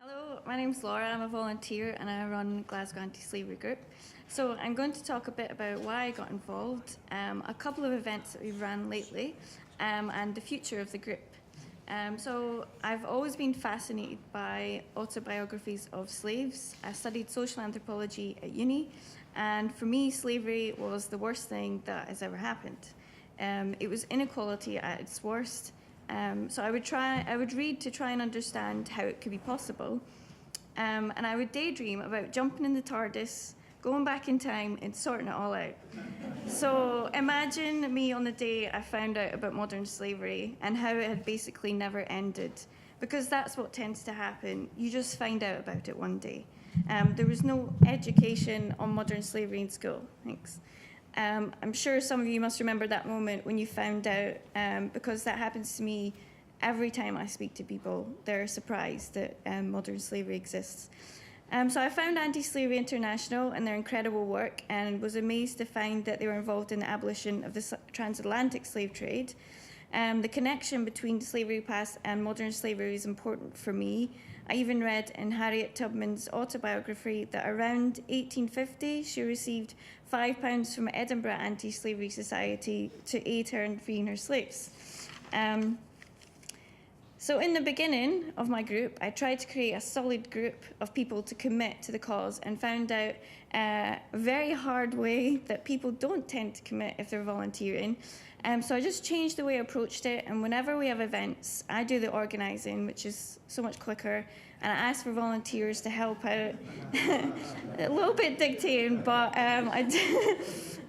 Hello, my name's Laura. I'm a volunteer and I run Glasgow Anti-Slavery Group. So I'm going to talk a bit about why I got involved, a couple of events that we've run lately, and the future of the group. So I've always been fascinated by autobiographies of slaves. I studied social anthropology at uni, and for me, slavery was the worst thing that has ever happened. It was inequality at its worst. So I would read to try and understand how it could be possible. And I would daydream about jumping in the TARDIS, going back in time and sorting it all out. So imagine me on the day I found out about modern slavery and how it had basically never ended, because that's what tends to happen. You just find out about it one day. There was no education on modern slavery in school. Thanks. I'm sure some of you must remember that moment when you found out, because that happens to me every time I speak to people. They're surprised that modern slavery exists. So I found Anti-Slavery International and their incredible work, and was amazed to find that they were involved in the abolition of the transatlantic slave trade. The connection between slavery past and modern slavery is important for me. I even read in Harriet Tubman's autobiography that around 1850 she received £5 from Edinburgh Anti-Slavery Society to aid her in freeing her slaves. So in the beginning of my group, I tried to create a solid group of people to commit to the cause, and found out a very hard way that people don't tend to commit if they're volunteering. So I just changed the way I approached it, and whenever we have events, I do the organising, which is so much quicker, and I ask for volunteers to help out. A little bit dictating, but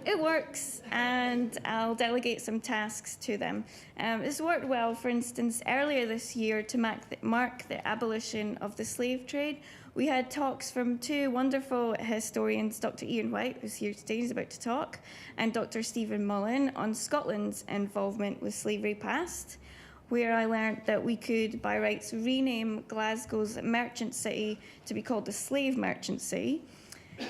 it works, and I'll delegate some tasks to them. This worked well. For instance, earlier this year, to mark the abolition of the slave trade, we had talks from two wonderful historians, Dr. Ian White, who's here today, he's about to talk, and Dr. Stephen Mullen, on Scotland's involvement with slavery past, where I learnt that we could, by rights, rename Glasgow's merchant city to be called the Slave Merchant City.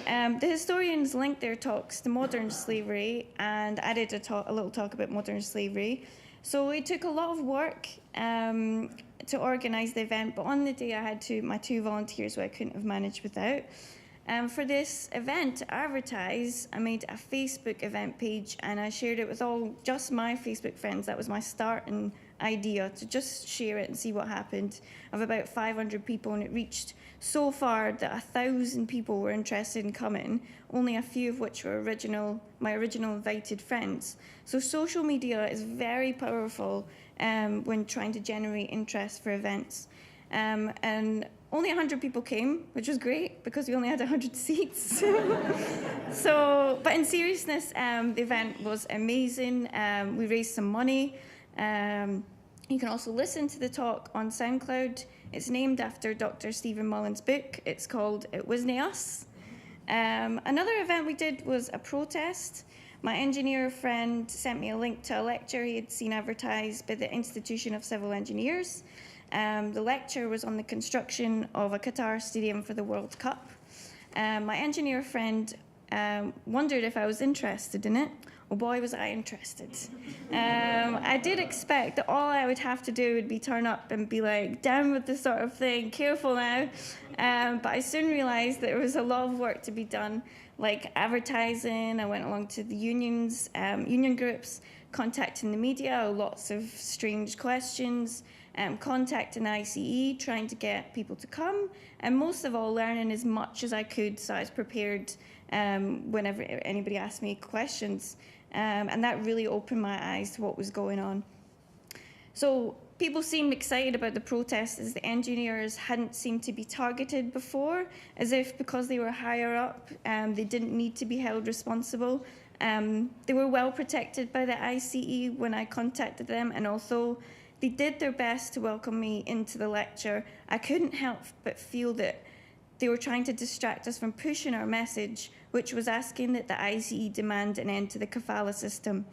The historians linked their talks to modern slavery and added a little talk about modern slavery. So it took a lot of work to organise the event, but on the day I had my two volunteers who I couldn't have managed without. For this event, to advertise, I made a Facebook event page, and I shared it with just my Facebook friends. That was my starting idea, to just share it and see what happened, of about 500 people, and it reached so far that 1,000 people were interested in coming, only a few of which were my original invited friends. So social media is very powerful when trying to generate interest for events. And only 100 people came, which was great because we only had 100 seats. But in seriousness, the event was amazing. We raised some money. You can also listen to the talk on SoundCloud. It's named after Dr. Stephen Mullen's book. It's called It Wasn't Us. Another event we did was a protest. My engineer friend sent me a link to a lecture he had seen advertised by the Institution of Civil Engineers. The lecture was on the construction of a Qatar stadium for the World Cup. My engineer friend wondered if I was interested in it. Oh boy, was I interested. I did expect that all I would have to do would be turn up and be like, down with this sort of thing, careful now. But I soon realised that there was a lot of work to be done, like advertising. I went along to the unions, union groups, contacting the media, lots of strange questions, contacting ICE, trying to get people to come, and most of all, learning as much as I could so I was prepared whenever anybody asked me questions. And that really opened my eyes to what was going on. So people seemed excited about the protest, as the engineers hadn't seemed to be targeted before, as if because they were higher up, they didn't need to be held responsible. They were well protected by the ICE when I contacted them, and although they did their best to welcome me into the lecture, I couldn't help but feel that they were trying to distract us from pushing our message, which was asking that the ICE demand an end to the kafala system.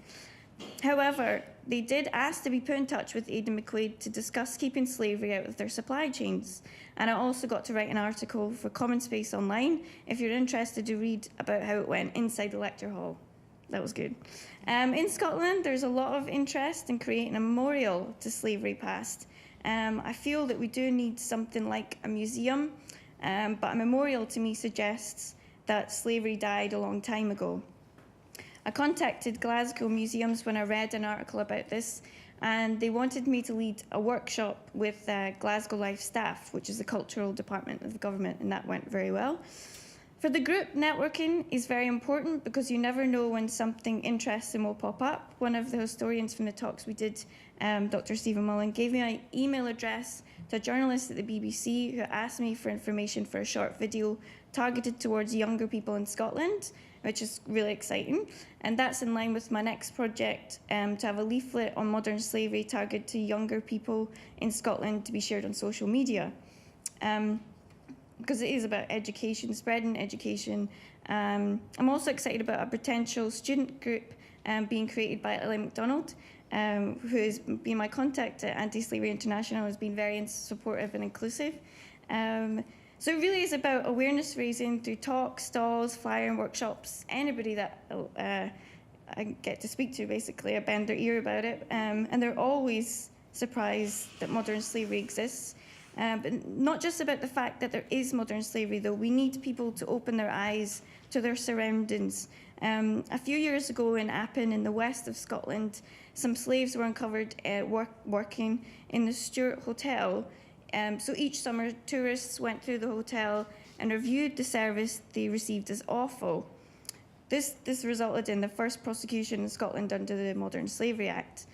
However, they did ask to be put in touch with Aidan McQuaid to discuss keeping slavery out of their supply chains. And I also got to write an article for Common Space Online if you're interested to read about how it went inside the lecture hall. That was good. In Scotland, there's a lot of interest in creating a memorial to slavery past. I feel that we do need something like a museum, but a memorial to me suggests that slavery died a long time ago. I contacted Glasgow museums when I read an article about this, and they wanted me to lead a workshop with Glasgow Life staff, which is the cultural department of the government, and that went very well. For the group, networking is very important because you never know when something interesting will pop up. One of the historians from the talks we did, Dr. Stephen Mullen, gave me an email address to a journalist at the BBC who asked me for information for a short video targeted towards younger people in Scotland, which is really exciting. And that's in line with my next project, to have a leaflet on modern slavery targeted to younger people in Scotland to be shared on social media. Because it is about education, spreading education. I'm also excited about a potential student group being created by Ellie MacDonald, who has been my contact at Anti-Slavery International, has been very supportive and inclusive. So it really is about awareness raising through talks, stalls, flyer and workshops. Anybody that I get to speak to, basically, I bend their ear about it. And they're always surprised that modern slavery exists. But not just about the fact that there is modern slavery, though. We need people to open their eyes to their surroundings. A few years ago in Appin, in the west of Scotland, some slaves were uncovered working in the Stuart Hotel. So each summer, tourists went through the hotel and reviewed the service they received as awful. This resulted in the first prosecution in Scotland under the Modern Slavery Act.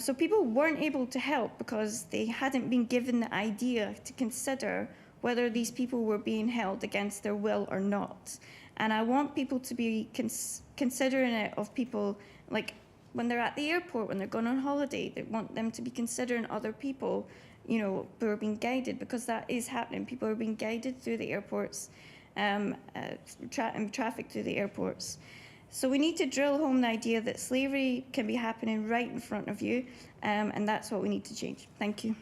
So people weren't able to help because they hadn't been given the idea to consider whether these people were being held against their will or not. And I want people to be considering it of people, like when they're at the airport, when they're going on holiday, they want them to be considering other people, you know, who are being guided, because that is happening. People are being guided through the airports, and traffic through the airports. So we need to drill home the idea that slavery can be happening right in front of you, and that's what we need to change. Thank you.